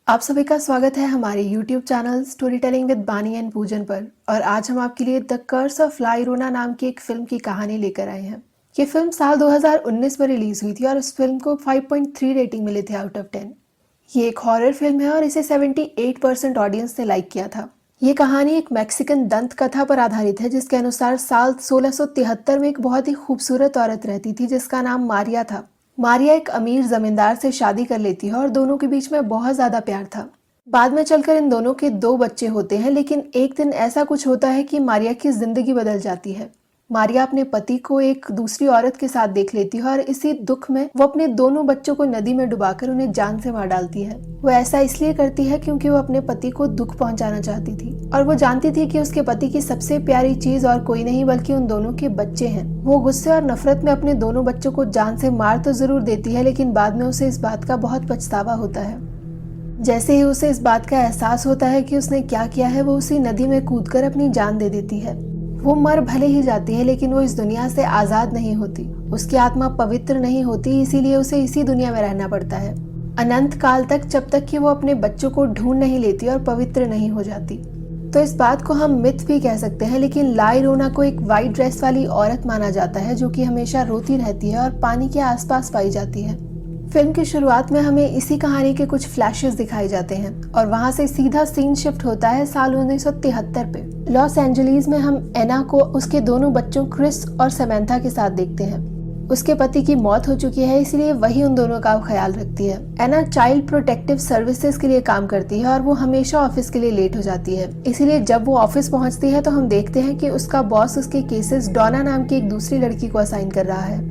आप सभी का स्वागत है हमारे YouTube channel story telling with Bani and Poojan पर। और आज हम आपके लिए the curse of la llorona नाम की एक फिल्म की कहानी लेकर आए हैं। ये फिल्म साल 2019 में रिलीज हुई थी और इस फिल्म को 5.3 रेटिंग मिले थे आउट ऑफ 10। ये एक हॉरर फिल्म है और इसे 78% ऑडियंस ने लाइक किया था। ये कहानी एक मैक्सिकन दंत कथा पर आधारित है, जिसके अनुसार साल 1673 में एक बहुत ही खूबसूरत औरत रहती थी जिसका नाम मारिया था। मारिया एक अमीर जमींदार से शादी कर लेती है और दोनों के बीच में बहुत ज्यादा प्यार था। बाद में चलकर इन दोनों के 2 बच्चे होते हैं, लेकिन एक दिन ऐसा कुछ होता है कि मारिया की जिंदगी बदल जाती है। मारिया अपने पति को एक दूसरी औरत के साथ देख लेती है और इसी दुख में वो अपने दोनों बच्चों को नदी में डुबाकर उन्हें जान से मार डालती है। वो ऐसा इसलिए करती है क्योंकि वो अपने पति को दुख पहुंचाना चाहती थी और वो जानती थी कि उसके पति की सबसे प्यारी चीज और कोई नहीं बल्कि उन दोनों के बच्चे हैं। वो गुस्से और नफरत में अपने दोनों बच्चों को जान से मार तो जरूर देती है, लेकिन बाद में उसे इस बात का बहुत पछतावा होता है। जैसे ही उसे इस बात का एहसास होता है कि उसने क्या किया है, वो उसी नदी में कूदकर अपनी जान दे देती है। वो मर भले ही जाती है, लेकिन वो इस दुनिया से आजाद नहीं होती। उसकी आत्मा पवित्र नहीं होती, इसीलिए उसे इसी दुनिया में रहना पड़ता है अनंत काल तक, जब तक कि वो अपने बच्चों को ढूंढ नहीं लेती और पवित्र नहीं हो जाती। तो इस बात को हम मिथ भी कह सकते हैं, लेकिन ला llorona को एक वाइट ड्रेस वाली औरत माना जाता है जो कि हमेशा रोती रहती है और पानी के आसपास पाई जाती है। फिल्म की शुरुआत में हमें इसी कहानी के कुछ फ्लैशेस दिखाए जाते हैं और वहां से सीधा सीन शिफ्ट होता है साल 1973 पे। लॉस एंजलिस में हम एना को उसके दोनों बच्चों क्रिस और समैंथा के साथ देखते हैं। उसके पति की मौत हो चुकी है, इसलिए वही उन दोनों का ख्याल रखती है। एना चाइल्ड प्रोटेक्टिव सर्विसेज के लिए काम करती है और वो हमेशा ऑफिस के लिए लेट हो जाती है। इसीलिए जब वो ऑफिस पहुंचती है तो हम देखते हैं कि उसका बॉस उसके केसेस डोना नाम की एक दूसरी लड़की को असाइन कर रहा है।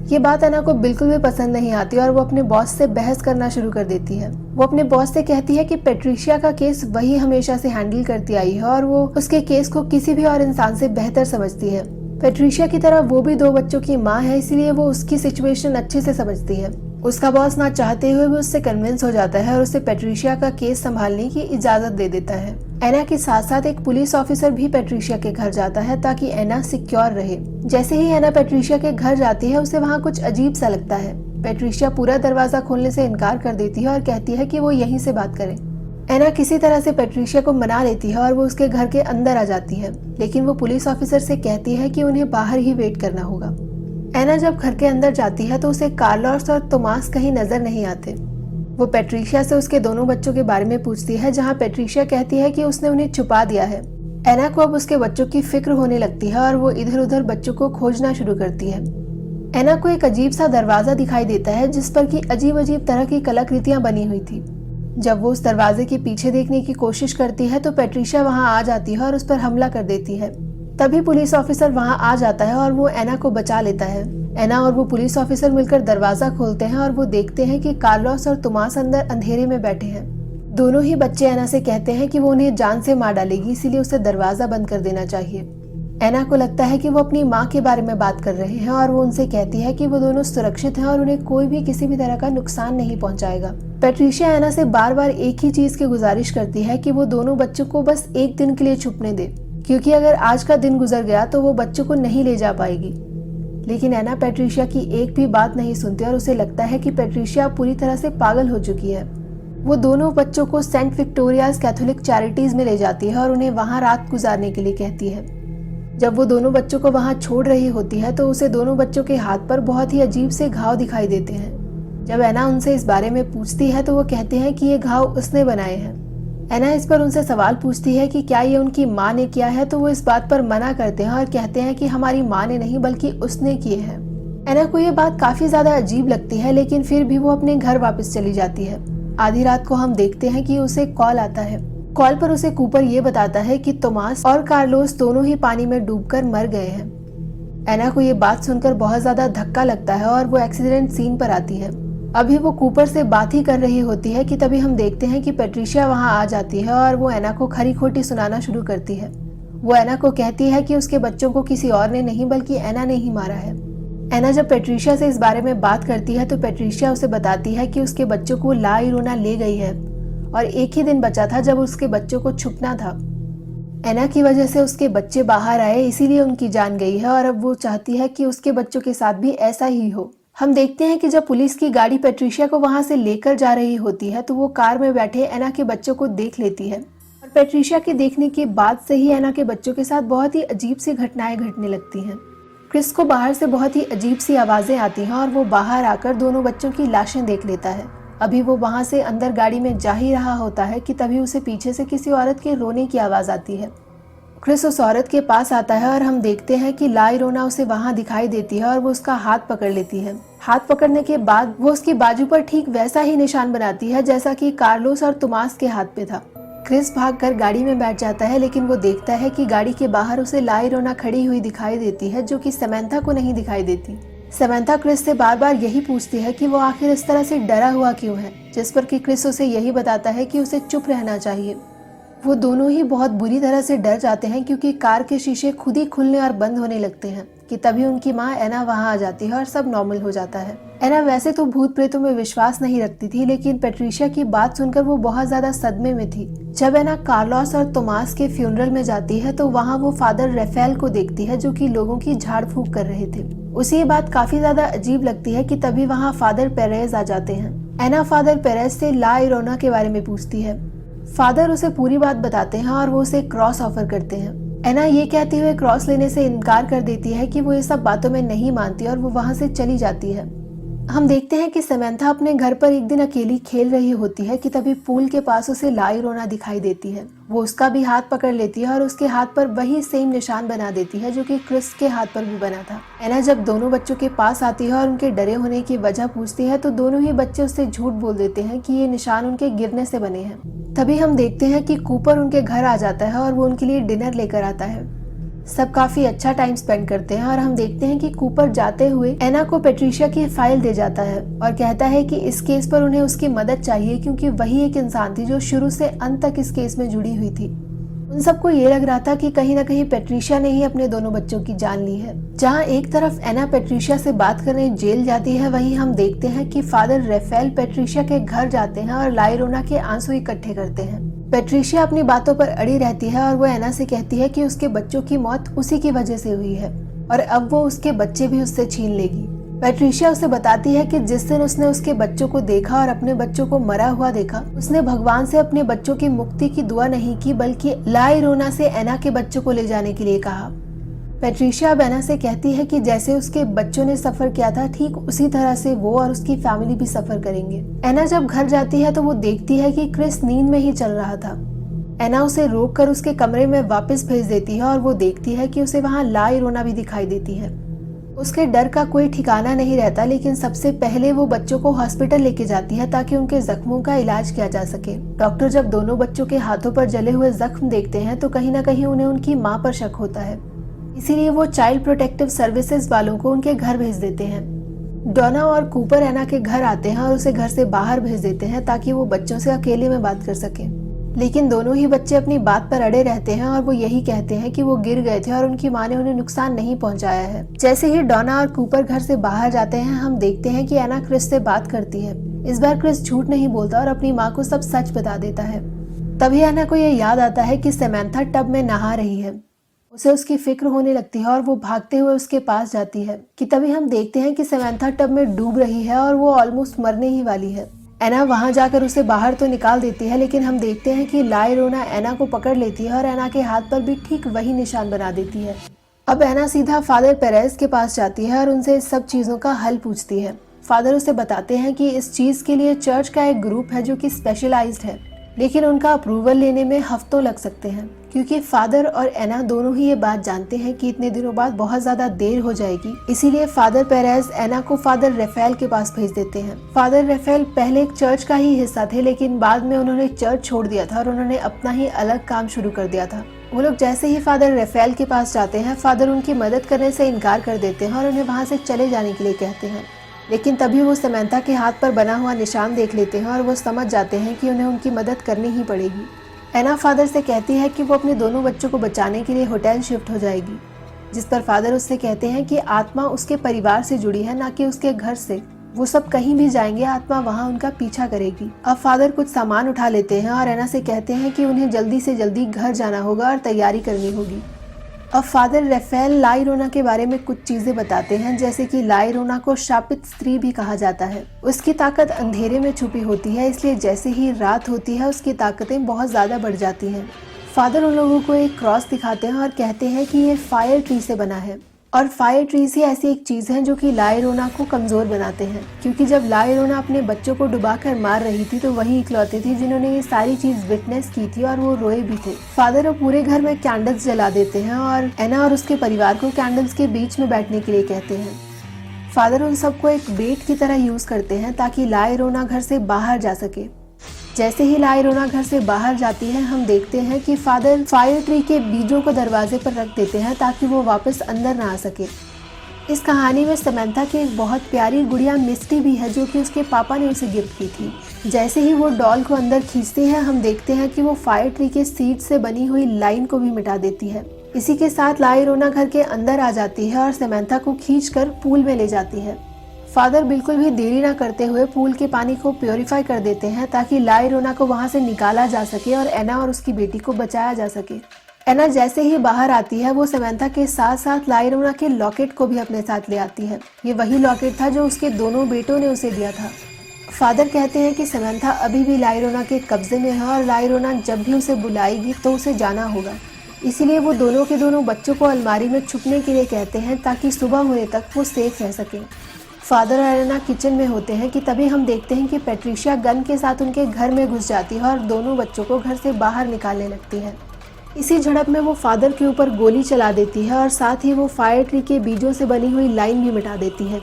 ये बात एना को बिल्कुल भी पसंद नहीं आती और वो अपने बॉस से बहस करना शुरू कर देती है। वो अपने बॉस से कहती है कि पेट्रिशिया का केस वही हमेशा से हैंडल करती आई है और वो उसके केस को किसी भी और इंसान से बेहतर समझती है। पेट्रिशिया की तरह वो भी 2 बच्चों की माँ है, इसलिए वो उसकी सिचुएशन अच्छे से समझती है। उसका बॉस ना चाहते हुए भी उससे कन्विंस हो जाता है और उसे पेट्रिशिया का केस संभालने की इजाजत दे देता है। एना के साथ साथ एक पुलिस ऑफिसर भी पेट्रिशिया के घर जाता है ताकि एना सिक्योर रहे। जैसे ही एना पेट्रिशिया के घर जाती है, उसे वहाँ कुछ अजीब सा लगता है। पेट्रिशिया पूरा दरवाजा खोलने से इनकार कर देती है और कहती है कि वो यहीं से बात करें। एना किसी तरह से पेट्रिशिया को मना लेती है और वो उसके घर के अंदर आ जाती है, लेकिन वो पुलिस ऑफिसर से कहती है कि उन्हें बाहर ही वेट करना होगा। एना जब घर के अंदर जाती है तो उसे कार्लोस और तोमास कहीं नजर नहीं आते। वो पेट्रिशिया से उसके दोनों बच्चों के बारे में पूछती है, जहाँ पेट्रिशिया कहती है कि उसने उन्हें छुपा दिया है। एना को अब उसके बच्चों की फिक्र होने लगती है और वो इधर उधर बच्चों को खोजना शुरू करती है। एना को एक अजीब सा दरवाजा दिखाई देता है जिस पर की अजीब अजीब तरह की कलाकृतियां बनी हुई थी। जब वो उस दरवाजे के पीछे देखने की कोशिश करती है तो पेट्रिशिया वहां आ जाती है और उस पर हमला कर देती है। तभी पुलिस ऑफिसर वहां आ जाता है और वो एना को बचा लेता है। एना और वो पुलिस ऑफिसर मिलकर दरवाजा खोलते हैं और वो देखते हैं कि कार्लोस और तोमास अंदर अंधेरे में बैठे हैं। दोनों ही बच्चे एना से कहते हैं कि वो उन्हें जान से मार डालेगी, इसीलिए उसे दरवाजा बंद कर देना चाहिए। एना को लगता है कि वो अपनी माँ के बारे में बात कर रहे हैं और वो उनसे कहती है कि वो दोनों सुरक्षित हैं और उन्हें कोई भी किसी भी तरह का नुकसान नहीं पहुंचाएगा। पेट्रिशिया एना से बार बार एक ही चीज की गुजारिश करती है कि वो दोनों बच्चों को बस एक दिन के लिए छुपने दे, क्योंकि अगर आज का दिन गुजर गया तो वो बच्चों को नहीं ले जा पाएगी। लेकिन एना पेट्रिशिया की एक भी बात नहीं सुनती और उसे लगता है कि पेट्रिशिया पूरी तरह से पागल हो चुकी है। वो दोनों बच्चों को सेंट विक्टोरियाज कैथोलिक चैरिटीज में ले जाती है और उन्हें वहां रात गुजारने के लिए कहती है। जब वो दोनों बच्चों को वहां छोड़ रही होती है तो उसे दोनों बच्चों के हाथ पर बहुत ही अजीब से घाव दिखाई देते हैं। जब एना उनसे इस बारे में पूछती है तो वो कहते हैं कि ये घाव उसने बनाए हैं। एना इस पर उनसे सवाल पूछती है कि क्या ये उनकी माँ ने किया है, तो वो इस बात पर मना करते हैं और कहते हैं कि हमारी माँ ने नहीं बल्कि उसने किए हैं। एना को ये बात काफी ज्यादा अजीब लगती है, लेकिन फिर भी वो अपने घर वापस चली जाती है। आधी रात को हम देखते हैं कि उसे कॉल आता है। कॉल पर उसे कूपर ये बताता है कि तोमास और कार्लोस दोनों ही पानी में डूबकर मर गए हैं। एना को ये बात सुनकर बहुत ज्यादा धक्का लगता है और वो एक्सीडेंट सीन पर आती है। अभी वो कूपर से बात ही कर रही होती है कि तभी हम देखते हैं कि पेट्रिशिया वहां आ जाती है और वो एना को खरी खोटी सुनाना शुरू करती है। वो एना को कहती है कि उसके बच्चों को किसी और ने नहीं बल्कि एना ने ही मारा है। एना जब पेट्रिशिया से इस बारे में बात करती है तो पेट्रिशिया उसे बताती है कि उसके बच्चों को ला llorona ले गई है और एक ही दिन बचा था जब उसके बच्चों को छुपना था। एना की वजह से उसके बच्चे बाहर आए, इसीलिए उनकी जान गई है और अब वो चाहती है कि उसके बच्चों के साथ भी ऐसा ही हो। हम देखते हैं कि जब पुलिस की गाड़ी पेट्रिशिया को वहां से लेकर जा रही होती है तो वो कार में बैठे एना के बच्चों को देख लेती है और पेट्रिशिया के देखने के बाद से ही एना के बच्चों के साथ बहुत ही अजीब सी घटनाएं घटने लगती हैं। क्रिस को बाहर से बहुत ही अजीब सी आवाजें आती हैं और वो बाहर आकर दोनों बच्चों की लाशें देख लेता है। अभी वो वहां से अंदर गाड़ी में जा ही रहा होता है कि तभी उसे पीछे से किसी औरत के रोने की आवाज आती है। क्रिस उस औरत के पास आता है और हम देखते हैं कि ला इरोना उसे वहां दिखाई देती है और वो उसका हाथ पकड़ लेती है। हाथ पकड़ने के बाद वो उसकी बाजू पर ठीक वैसा ही निशान बनाती है जैसा कि कार्लोस और तुमास के हाथ पे था। क्रिस भागकर गाड़ी में बैठ जाता है, लेकिन वो देखता है कि गाड़ी के बाहर उसे ला इरोना खड़ी हुई दिखाई देती है, जो कि समंथा को नहीं दिखाई देती। समंथा क्रिस से बार बार यही पूछती है कि वो आखिर इस तरह से डरा हुआ क्यों है, जिस पर कि क्रिस उसे यही बताता है कि उसे चुप रहना चाहिए। वो दोनों ही बहुत बुरी तरह से डर जाते हैं क्योंकि कार के शीशे खुद ही खुलने और बंद होने लगते हैं कि तभी उनकी माँ एना वहां आ जाती है और सब नॉर्मल हो जाता है। एना वैसे तो भूत प्रेतों में विश्वास नहीं रखती थी, लेकिन पेट्रिशिया की बात सुनकर वो बहुत ज्यादा सदमे में थी। जब एना कार्लोस और तोमास के फ्यूनरल में जाती है तो वहाँ वो फादर रेफेल को देखती है, जो कि लोगों की झाड़ फूक कर रहे थे। उसे ये बात काफी ज्यादा अजीब लगती है कि तभी वहाँ फादर पेरेज आ जाते हैं। एना फादर पेरेज से ला इरोना के बारे में पूछती है। फादर उसे पूरी बात बताते हैं और वो उसे क्रॉस ऑफर करते हैं। एना ये कहते हुए क्रॉस लेने से इनकार कर देती है कि वो ये सब बातों में नहीं मानती और वो वहां से चली जाती है। हम देखते हैं कि समंथा अपने घर पर एक दिन अकेली खेल रही होती है कि तभी पूल के पास उसे ला इरोना दिखाई देती है। वो उसका भी हाथ पकड़ लेती है और उसके हाथ पर वही सेम निशान बना देती है जो कि क्रिस के हाथ पर भी बना था। एना जब दोनों बच्चों के पास आती है और उनके डरे होने की वजह पूछती है तो दोनों ही बच्चे उससे झूठ बोल देते हैं कि ये निशान उनके गिरने से बने हैं। तभी हम देखते हैं कि कूपर उनके घर आ जाता है और वो उनके लिए डिनर लेकर आता है। सब काफी अच्छा टाइम स्पेंड करते हैं और हम देखते हैं कि कूपर जाते हुए एना को पेट्रिशिया की फाइल दे जाता है और कहता है कि इस केस पर उन्हें उसकी मदद चाहिए क्योंकि वही एक इंसान थी जो शुरू से अंत तक इस केस में जुड़ी हुई थी। उन सबको ये लग रहा था कि कहीं ना कहीं पेट्रिशिया ने ही अपने दोनों बच्चों की जान ली है। जहाँ एक तरफ एना पेट्रिशिया से बात करने जेल जाती है, वहीं हम देखते हैं कि फादर रेफेल पेट्रिशिया के घर जाते हैं और ला इरोना के आंसू इकट्ठे करते हैं। पेट्रिशिया अपनी बातों पर अड़ी रहती है और वो एना से कहती है कि उसके बच्चों की मौत उसी की वजह से हुई है और अब वो उसके बच्चे भी उससे छीन लेगी। पेट्रिशिया उसे बताती है कि जिस दिन उसने उसके बच्चों को देखा और अपने बच्चों को मरा हुआ देखा, उसने भगवान से अपने बच्चों की मुक्ति की दुआ नहीं की बल्कि ला इरोना से एना के बच्चों को ले जाने के लिए कहा। पेट्रिशिया अब एना से कहती है कि जैसे उसके बच्चों ने सफर किया था, ठीक उसी तरह से वो और उसकी फैमिली भी सफर करेंगे। एना जब घर जाती है तो वो देखती है कि क्रिस नींद में ही चल रहा था। एना उसे रोककर उसके कमरे में वापस भेज देती है और वो देखती है कि उसे वहाँ ला इरोना भी दिखाई देती है। उसके डर का कोई ठिकाना नहीं रहता, लेकिन सबसे पहले वो बच्चों को हॉस्पिटल लेके जाती है ताकि उनके जख्मों का इलाज किया जा सके। डॉक्टर जब दोनों बच्चों के हाथों पर जले हुए जख्म देखते हैं तो कहीं ना कहीं उन्हें उनकी माँ पर शक होता है, इसीलिए वो चाइल्ड प्रोटेक्टिव सर्विसेज वालों को उनके घर भेज देते हैं। डोना और कूपर एना के घर आते हैं और उसे घर से बाहर भेज देते हैं ताकि वो बच्चों से अकेले में बात कर सके, लेकिन दोनों ही बच्चे अपनी बात पर अड़े रहते हैं और वो यही कहते हैं कि वो गिर गए थे और उनकी माँ ने उन्हें नुकसान नहीं पहुंचाया है। जैसे ही डोना और कूपर घर से बाहर जाते हैं, हम देखते हैं कि एना क्रिस से बात करती है। इस बार क्रिस झूठ नहीं बोलता और अपनी माँ को सब सच बता देता है। तभी एना को ये याद आता है कि समंथा टब में नहा रही है। उसे उसकी फिक्र होने लगती है और वो भागते हुए उसके पास जाती है कि तभी हम देखते हैं कि समंथा टब में डूब रही है और वो ऑलमोस्ट मरने ही वाली है। एना वहां जाकर उसे बाहर तो निकाल देती है, लेकिन हम देखते हैं कि ला इरोना एना को पकड़ लेती है और एना के हाथ पर भी ठीक वही निशान बना देती है। अब एना सीधा फादर पेरेज के पास जाती है और उनसे इस सब चीजों का हल पूछती है। फादर उसे बताते हैं कि इस चीज के लिए चर्च का एक ग्रुप है जो कि स्पेशलाइज्ड है, लेकिन उनका अप्रूवल लेने में हफ्तों लग सकते हैं क्योंकि फादर और एना दोनों ही ये बात जानते हैं कि इतने दिनों बाद बहुत ज्यादा देर हो जाएगी। इसीलिए फादर पेरेज एना को फादर रेफेल के पास भेज देते हैं। फादर रेफेल पहले एक चर्च का ही हिस्सा थे, लेकिन बाद में उन्होंने चर्च छोड़ दिया था और उन्होंने अपना ही अलग काम शुरू कर दिया था। वो लोग जैसे ही फादर रेफेल के पास जाते हैं, फादर उनकी मदद करने से इनकार कर देते हैं और उन्हें वहाँ से चले जाने के लिए कहते हैं, लेकिन तभी वो समंथा के हाथ पर बना हुआ निशान देख लेते हैं और वो समझ जाते हैं कि उन्हें उनकी मदद करनी ही पड़ेगी। एना फादर से कहती है कि वो अपने दोनों बच्चों को बचाने के लिए होटल शिफ्ट हो जाएगी, जिस पर फादर उससे कहते हैं कि आत्मा उसके परिवार से जुड़ी है, ना कि उसके घर से। वो सब कहीं भी जाएंगे, आत्मा वहाँ उनका पीछा करेगी। अब फादर कुछ सामान उठा लेते हैं और एना से कहते हैं कि उन्हें जल्दी से जल्दी घर जाना होगा और तैयारी करनी होगी। अब फादर राफेल ला llorona के बारे में कुछ चीजें बताते हैं, जैसे कि ला llorona को शापित स्त्री भी कहा जाता है। उसकी ताकत अंधेरे में छुपी होती है, इसलिए जैसे ही रात होती है उसकी ताकतें बहुत ज्यादा बढ़ जाती हैं। फादर उन लोगों को एक क्रॉस दिखाते हैं और कहते हैं कि ये फायर ट्री से बना है, और फायर ट्रीज ही ऐसी एक चीज है जो कि ला llorona को कमजोर बनाते हैं, क्योंकि जब ला llorona अपने बच्चों को डुबाकर मार रही थी तो वही इकलौते थे जिन्होंने ये सारी चीज विटनेस की थी, और वो रोए भी थे। फादर अब पूरे घर में कैंडल्स जला देते हैं और एना और उसके परिवार को कैंडल्स के बीच में बैठने के लिए कहते हैं। फादर उन सबको एक बेट की तरह यूज करते हैं ताकि ला llorona घर से बाहर जा सके। जैसे ही ला llorona घर से बाहर जाती है, हम देखते हैं कि फादर फायर ट्री के बीजों को दरवाजे पर रख देते हैं ताकि वो वापस अंदर ना आ सके। इस कहानी में समंथा की एक बहुत प्यारी गुड़िया मिस्टी भी है, जो कि उसके पापा ने उसे गिफ्ट की थी। जैसे ही वो डॉल को अंदर खींचती है, हम देखते हैं कि वो फायर ट्री के सीड से बनी हुई लाइन को भी मिटा देती है। इसी के साथ ला llorona घर के अंदर आ जाती है और समंथा को खींचकर पूल में ले जाती है। फादर बिल्कुल भी देरी ना करते हुए पूल के पानी को प्योरीफाई कर देते हैं ताकि ला llorona को वहां से निकाला जा सके और एना और उसकी बेटी को बचाया जा सके। एना जैसे ही बाहर आती है, वो समंथा के साथ साथ ला llorona के लॉकेट को भी अपने साथ ले आती है। ये वही लॉकेट था जो उसके दोनों बेटों ने उसे दिया था। फादर कहते हैं कि समंथा अभी भी ला llorona के कब्जे में है और ला llorona जब भी उसे बुलाएगी तो उसे जाना होगा। इसीलिए वो दोनों के दोनों बच्चों को अलमारी में छुपने के लिए कहते हैं ताकि सुबह होने तक वो सेफ रह सके। फादर और एना किचन में होते हैं कि तभी हम देखते हैं कि पैट्रिशिया गन के साथ उनके घर में घुस जाती है और दोनों बच्चों को घर से बाहर निकालने लगती है। इसी झड़प में वो फादर के ऊपर गोली चला देती है और साथ ही वो फायर ट्री के बीजों से बनी हुई लाइन भी मिटा देती है।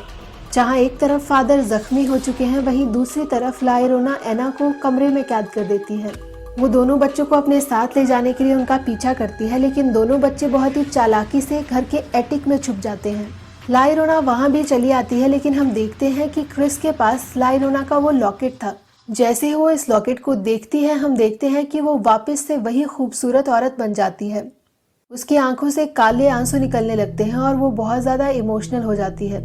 जहां एक तरफ फादर जख्मी हो चुके हैं, वहीं दूसरी तरफ ला llorona एना को कमरे में कैद कर देती है। वो दोनों बच्चों को अपने साथ ले जाने के लिए उनका पीछा करती है, लेकिन दोनों बच्चे बहुत ही चालाकी से घर के एटिक में छुप जाते हैं। ला llorona वहां भी चली आती है, लेकिन हम देखते हैं कि क्रिस के पास ला llorona का वो लॉकेट था। जैसे ही वो इस लॉकेट को देखती है, हम देखते हैं कि वो वापस से वही खूबसूरत औरत बन जाती है। उसकी आंखों से काले आंसू निकलने लगते हैं और वो बहुत ज्यादा इमोशनल हो जाती है।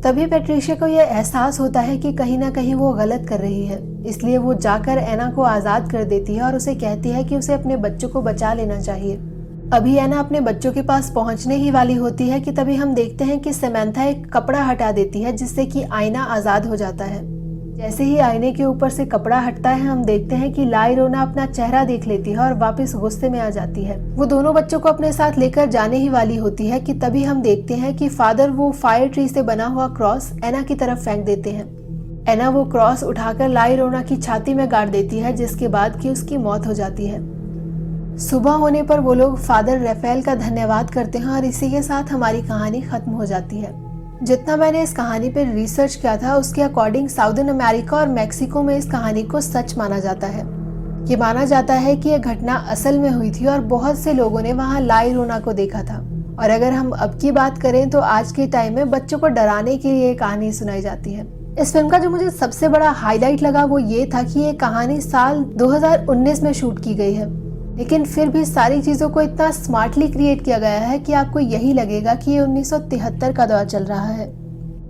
तभी पैट्रिशिया को यह एहसास होता है कि कहीं ना कहीं वो गलत कर रही है, इसलिए वो जाकर एना को आजाद कर देती है और उसे कहती है कि उसे अपने बच्चों को बचा लेना चाहिए। अभी एना अपने बच्चों के पास पहुंचने ही वाली होती है कि तभी हम देखते हैं कि समंथा एक कपड़ा हटा देती है, जिससे कि आईना आजाद हो जाता है। जैसे ही आईने के ऊपर से कपड़ा हटता है, हम देखते हैं कि ला llorona अपना चेहरा देख लेती है और वापस गुस्से में आ जाती है। वो दोनों बच्चों को अपने साथ लेकर जाने ही वाली होती है कि तभी हम देखते हैं कि फादर वो फायर ट्री से बना हुआ क्रॉस एना की तरफ फेंक देते हैं। एना वो क्रॉस उठाकर ला llorona की छाती में गाड़ देती है, जिसके बाद कि उसकी मौत हो जाती है। सुबह होने पर वो लोग फादर राफेल का धन्यवाद करते हैं और इसी के साथ हमारी कहानी खत्म हो जाती है। जितना मैंने इस कहानी पर रिसर्च किया था, उसके अकॉर्डिंग साउदर्न अमेरिका और मैक्सिको में इस कहानी को सच माना जाता है। ये माना जाता है कि यह घटना असल में हुई थी और बहुत से लोगों ने वहाँ ला llorona को देखा था। और अगर हम अब की बात करें तो आज के टाइम में बच्चों को डराने के लिए कहानी सुनाई जाती है। इस फिल्म का जो मुझे सबसे बड़ा हाईलाइट लगा वो ये था कि ये कहानी साल 2019 में शूट की गई है, लेकिन फिर भी सारी चीजों को इतना स्मार्टली क्रिएट किया गया है कि आपको यही लगेगा कि ये 1973 का दौर चल रहा है।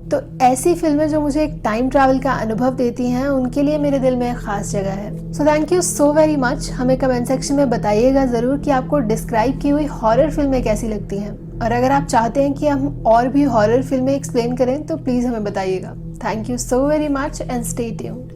तो ऐसी फिल्में जो मुझे एक टाइम ट्रैवल का अनुभव देती हैं, उनके लिए मेरे दिल में एक खास जगह है। So thank you so very much. हमें कमेंट सेक्शन में बताइएगा जरूर कि आपको डिस्क्राइब की हुई हॉरर फिल्में कैसी लगती हैं, और अगर आप चाहते हैं कि हम और भी हॉरर फिल्में एक्सप्लेन करें तो प्लीज हमें बताइएगा। Thank you so very much and stay tuned.